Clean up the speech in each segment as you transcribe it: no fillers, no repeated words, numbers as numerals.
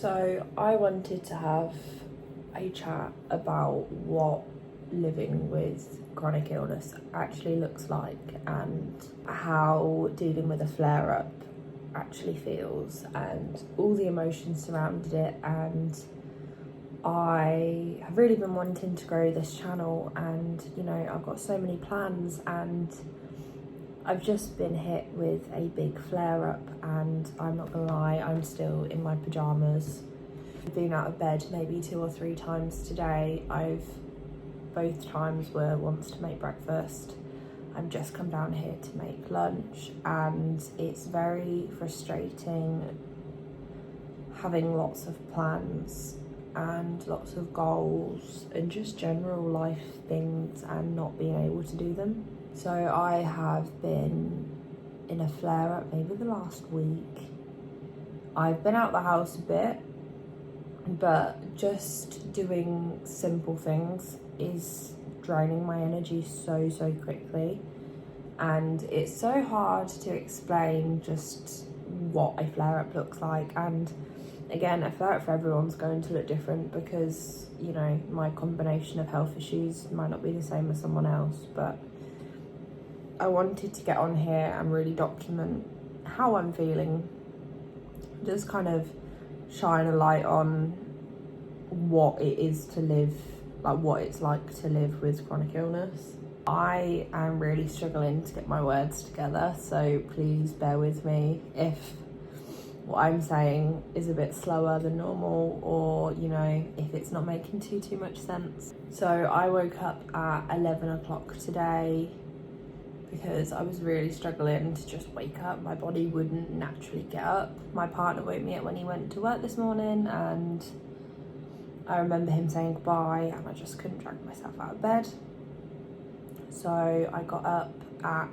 So I wanted to have a chat about what living with chronic illness actually looks like and how dealing with a flare-up actually feels and all the emotions surrounded it. And I have really been wanting to grow this channel, and I've got so many plans, and I've just been hit with a big flare-up, and I'm not gonna lie, I'm still in my pyjamas. I've been out of bed maybe 2 or 3 times today. Both times were once to make breakfast. I've just come down here to make lunch, and it's very frustrating having lots of plans and lots of goals and just general life things and not being able to do them. So I have been in a flare-up maybe the last week. I've been out the house a bit, but just doing simple things is draining my energy so quickly. And it's so hard to explain just what a flare-up looks like. And again, a flare-up for everyone's going to look different because, my combination of health issues might not be the same as someone else. But I wanted to get on here and really document how I'm feeling, just kind of shine a light on what it is to live, like what it's like to live with chronic illness. I am really struggling to get my words together, so please bear with me if what I'm saying is a bit slower than normal, or if it's not making too much sense. So I woke up at 11 o'clock today because I was really struggling to just wake up. My body wouldn't naturally get up. My partner woke me up when he went to work this morning, and I remember him saying goodbye, and I just couldn't drag myself out of bed. So I got up at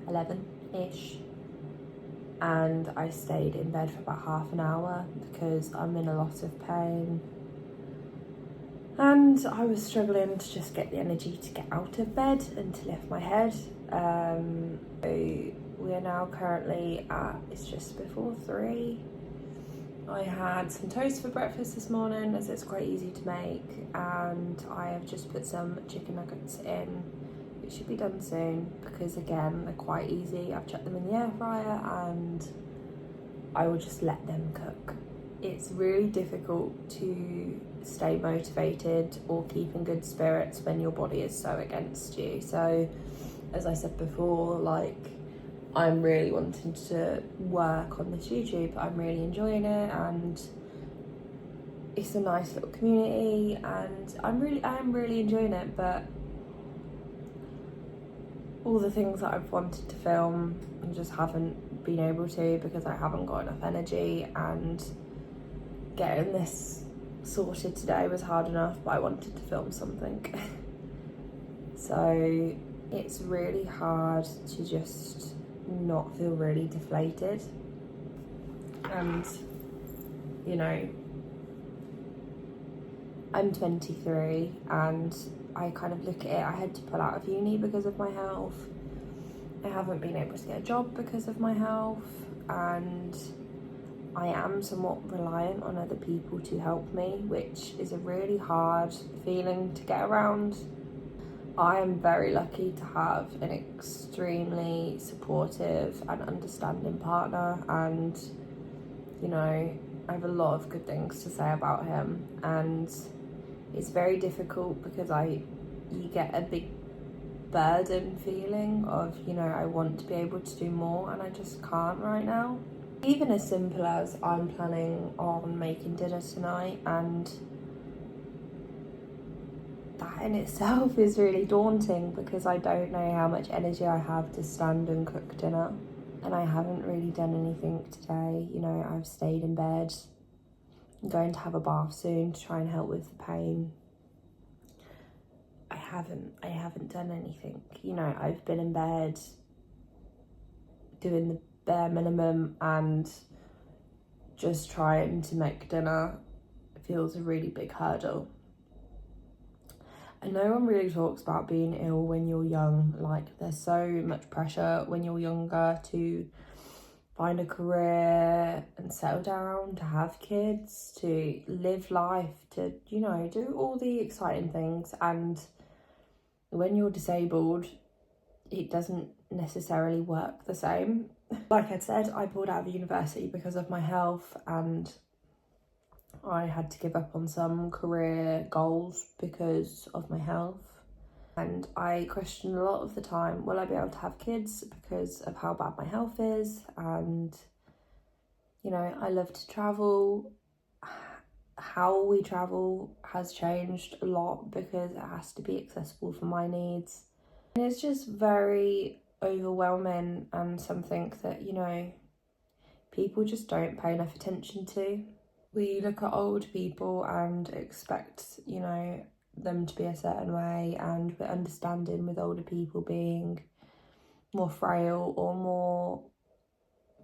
11-ish and I stayed in bed for about half an hour because I'm in a lot of pain. And I was struggling to just get the energy to get out of bed and to lift my head. So we are now currently at, it's just before 3. I had some toast for breakfast this morning, as it's quite easy to make, and I have just put some chicken nuggets in. It should be done soon because, again, they're quite easy. I've chucked them in the air fryer and I will just let them cook. It's really difficult to stay motivated or keep in good spirits when your body is so against you. So, as I said before, I'm really wanting to work on this YouTube. I'm really enjoying it, and it's a nice little community, and I am really enjoying it. But all the things that I've wanted to film, I just haven't been able to because I haven't got enough energy, and getting this sorted today was hard enough, but I wanted to film something. So it's really hard to just not feel really deflated. And I'm 23 and I kind of look at it, I had to pull out of uni because of my health. I haven't been able to get a job because of my health, and I am somewhat reliant on other people to help me, which is a really hard feeling to get around. I am very lucky to have an extremely supportive and understanding partner, and I have a lot of good things to say about him. And it's very difficult because you get a big burden feeling of I want to be able to do more, and I just can't right now. Even as simple as I'm planning on making dinner tonight, and that in itself is really daunting because I don't know how much energy I have to stand and cook dinner. And I haven't really done anything today. I've stayed in bed. I'm going to have a bath soon to try and help with the pain. I haven't done anything. I've been in bed doing the bare minimum, and just trying to make dinner feels a really big hurdle. And no one really talks about being ill when you're young. There's so much pressure when you're younger to find a career and settle down, to have kids, to live life, to, you know, do all the exciting things. And when you're disabled, it doesn't necessarily work the same. Like I said, I pulled out of university because of my health, and I had to give up on some career goals because of my health. And I question a lot of the time, will I be able to have kids because of how bad my health is? And, you know, I love to travel. How we travel has changed a lot because it has to be accessible for my needs. And it's just very overwhelming, and something that, you know, people just don't pay enough attention to. We look at old people and expect, you know, them to be a certain way, and we're understanding with older people being more frail or more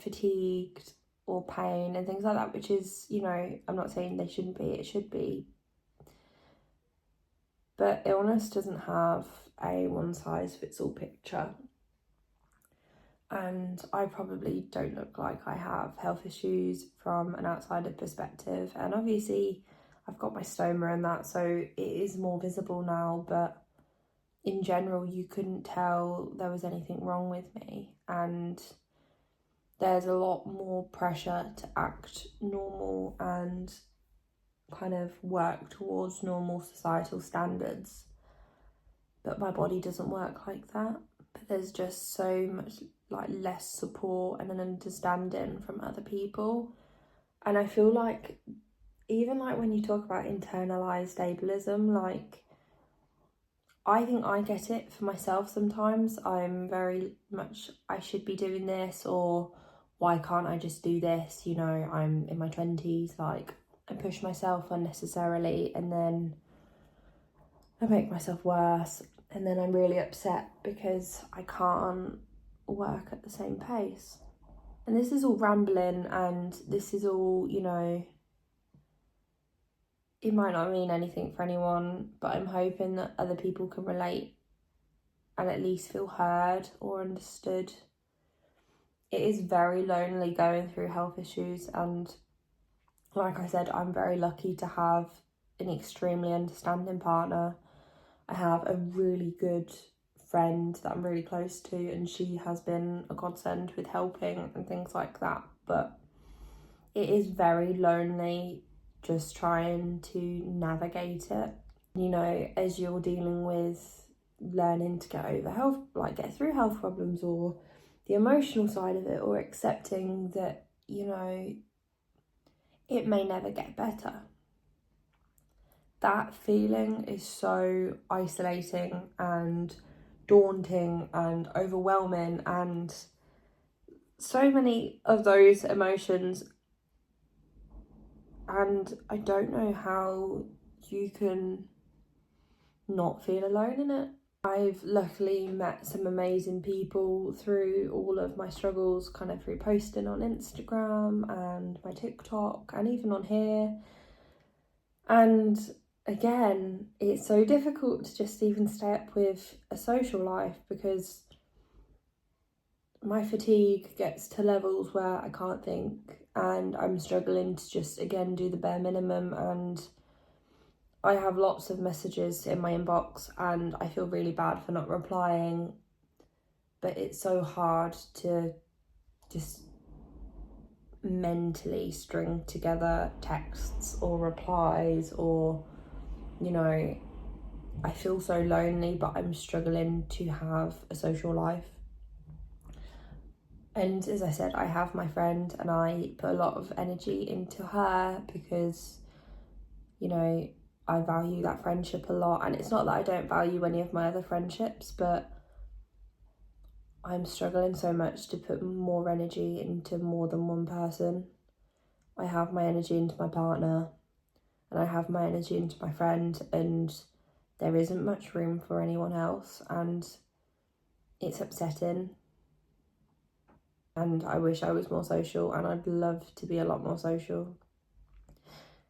fatigued or pain and things like that, which is, you know, I'm not saying they shouldn't be, it should be. But illness doesn't have a one-size-fits-all picture. And I probably don't look like I have health issues from an outsider perspective. And obviously I've got my stoma and that, so it is more visible now, but in general you couldn't tell there was anything wrong with me. And there's a lot more pressure to act normal and kind of work towards normal societal standards. But my body doesn't work like that. But there's just so much like less support and an understanding from other people. And I feel like even like when you talk about internalized ableism, like I think I get it for myself sometimes. I'm very much, I should be doing this, or why can't I just do this? You know, I'm in my 20s, like I push myself unnecessarily, and then I make myself worse, and then I'm really upset because I can't work at the same pace. And this is all rambling, and this is all, you know, it might not mean anything for anyone, but I'm hoping that other people can relate and at least feel heard or understood. It is very lonely going through health issues, and like I said, I'm very lucky to have an extremely understanding partner. I have a really good friend that I'm really close to, and she has been a godsend with helping and things like that. But it is very lonely just trying to navigate it, you know, as you're dealing with learning to get over health, like get through health problems, or the emotional side of it, or accepting that, you know, it may never get better. That feeling is so isolating and daunting and overwhelming, and so many of those emotions, and I don't know how you can not feel alone in it. I've luckily met some amazing people through all of my struggles, kind of through posting on Instagram and my TikTok and even on here. And again, it's so difficult to just even stay up with a social life because my fatigue gets to levels where I can't think, and I'm struggling to just, again, do the bare minimum. And I have lots of messages in my inbox and I feel really bad for not replying, but it's so hard to just mentally string together texts or replies, or, you know, I feel so lonely, but I'm struggling to have a social life. And as I said, I have my friend and I put a lot of energy into her because, you know, I value that friendship a lot. And it's not that I don't value any of my other friendships, but I'm struggling so much to put more energy into more than one person. I have my energy into my partner and I have my energy into my friend, and there isn't much room for anyone else, and it's upsetting. And I wish I was more social, and I'd love to be a lot more social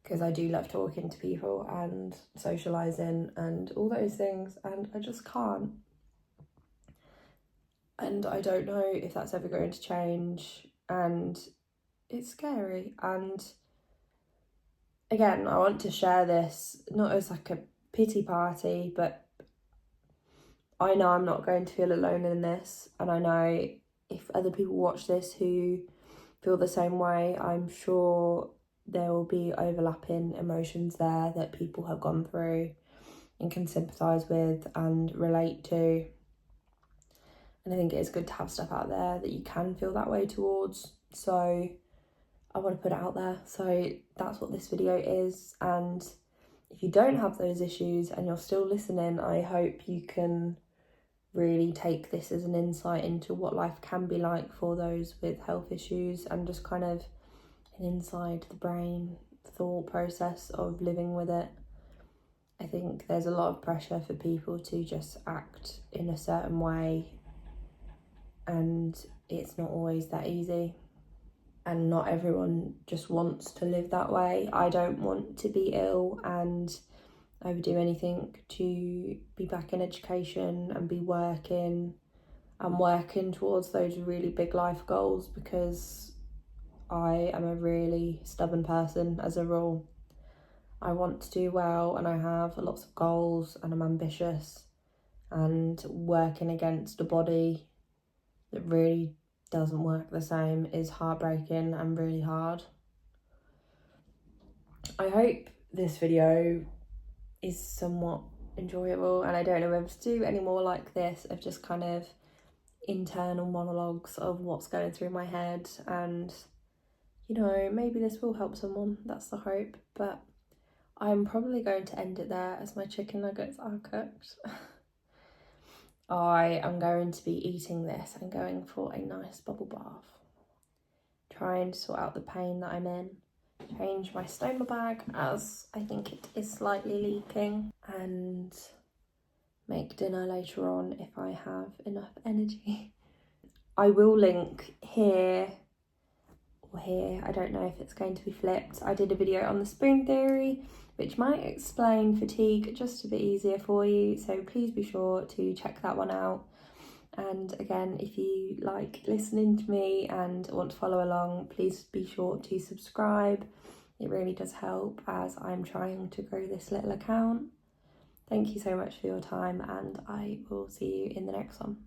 because I do love talking to people and socialising and all those things, and I just can't. And I don't know if that's ever going to change. and it's scary. And again, I want to share this not as like a pity party, but I know I'm not going to feel alone in this, and I know if other people watch this who feel the same way, I'm sure there will be overlapping emotions there that people have gone through and can sympathise with and relate to. And I think it is good to have stuff out there that you can feel that way towards. So I want to put it out there. So that's what this video is. And if you don't have those issues and you're still listening, I hope you can really take this as an insight into what life can be like for those with health issues, and just kind of an inside the brain thought process of living with it. I think there's a lot of pressure for people to just act in a certain way, and it's not always that easy, and not everyone just wants to live that way. I don't want to be ill and overdo anything to be back in education and be working towards those really big life goals, because I am a really stubborn person as a rule. I want to do well and I have lots of goals and I'm ambitious, and working against a body that really doesn't work the same is heartbreaking and really hard. I hope this video is somewhat enjoyable, and I don't know whether to do any more like this of just kind of internal monologues of what's going through my head, and you know, maybe this will help someone. That's the hope. But I'm probably going to end it there as my chicken nuggets are cooked. I am going to be eating this and going for a nice bubble bath, trying to sort out the pain that I'm in, change my stoma bag as I think it is slightly leaking, and make dinner later on if I have enough energy. I will link here or here, I don't know if it's going to be flipped. I did a video on the spoon theory, which might explain fatigue just a bit easier for you, so please be sure to check that one out. And again, if you like listening to me and want to follow along, please be sure to subscribe. It really does help as I'm trying to grow this little account. Thank you so much for your time, and I will see you in the next one.